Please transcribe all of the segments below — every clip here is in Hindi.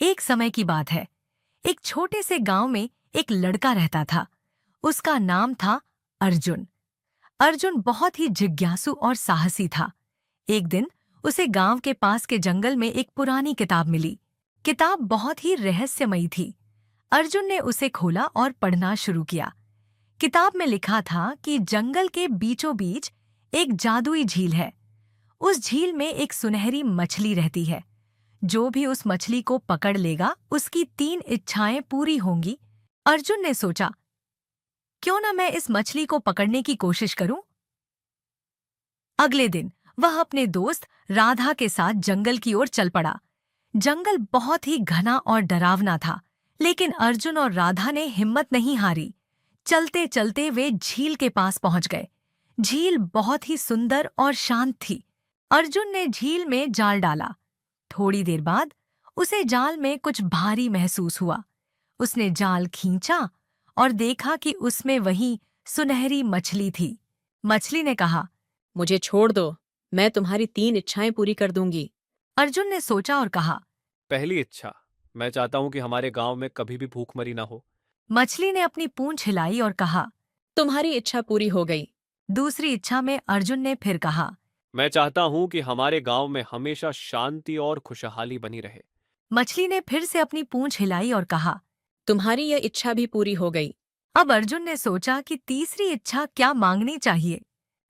एक समय की बात है। एक छोटे से गांव में एक लड़का रहता था। उसका नाम था अर्जुन। अर्जुन बहुत ही जिज्ञासु और साहसी था। एक दिन उसे गांव के पास के जंगल में एक पुरानी किताब मिली। किताब बहुत ही रहस्यमयी थी। अर्जुन ने उसे खोला और पढ़ना शुरू किया। किताब में लिखा था कि जंगल के बीचों बीच एक जादुई झील है। उस झील में एक सुनहरी मछली रहती है। जो भी उस मछली को पकड़ लेगा उसकी 3 इच्छाएं पूरी होंगी। अर्जुन ने सोचा, क्यों ना मैं इस मछली को पकड़ने की कोशिश करूं। अगले दिन वह अपने दोस्त राधा के साथ जंगल की ओर चल पड़ा। जंगल बहुत ही घना और डरावना था, लेकिन अर्जुन और राधा ने हिम्मत नहीं हारी। चलते चलते वे झील के पास पहुंच गए। झील बहुत ही सुंदर और शांत थी। अर्जुन ने झील में जाल डाला। थोड़ी देर बाद उसे जाल में कुछ भारी महसूस हुआ। उसने जाल खींचा और देखा कि उसमें वही सुनहरी मछली थी। मछली ने कहा, मुझे छोड़ दो, मैं तुम्हारी 3 इच्छाएं पूरी कर दूंगी। अर्जुन ने सोचा और कहा। पहली इच्छा, मैं चाहता हूँ कि हमारे गांव में कभी भी भूखमरी ना हो। मछली ने अपनी पूंछ हिलाई और कहा। तुम्हारी इच्छा पूरी हो गई। दूसरी इच्छा में अर्जुन ने फिर कहा। मैं चाहता हूँ कि हमारे गांव में हमेशा शांति और खुशहाली बनी रहे। मछली ने फिर से अपनी पूंछ हिलाई और कहा। तुम्हारी यह इच्छा भी पूरी हो गई। अब अर्जुन ने सोचा कि तीसरी इच्छा क्या मांगनी चाहिए।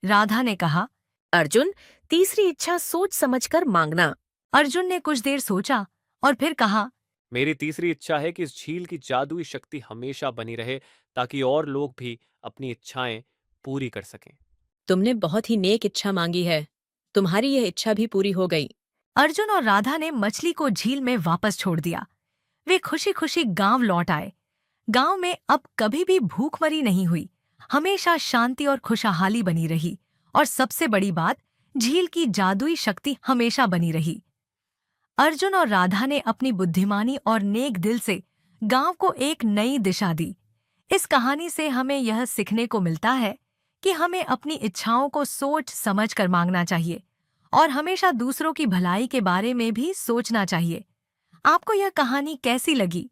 राधा ने कहा। अर्जुन, तीसरी इच्छा सोच समझकर मांगना। अर्जुन ने कुछ देर सोचा और फिर कहा। मेरी तीसरी इच्छा है कि इस झील की जादुई शक्ति हमेशा बनी रहे, ताकि और लोग भी अपनी इच्छाएं पूरी कर सकें। तुमने बहुत ही नेक इच्छा मांगी है। तुम्हारी यह इच्छा भी पूरी हो गई। अर्जुन और राधा ने मछली को झील में वापस छोड़ दिया। वे खुशी खुशी गांव लौट आए। गांव में अब कभी भी भूखमरी नहीं हुई। हमेशा शांति और खुशहाली बनी रही। और सबसे बड़ी बात, झील की जादुई शक्ति हमेशा बनी रही। अर्जुन और राधा ने अपनी बुद्धिमानी और नेक दिल से गांव को एक नई दिशा दी। इस कहानी से हमें यह सीखने को मिलता है कि हमें अपनी इच्छाओं को सोच समझ कर मांगना चाहिए और हमेशा दूसरों की भलाई के बारे में भी सोचना चाहिए। आपको यह कहानी कैसी लगी?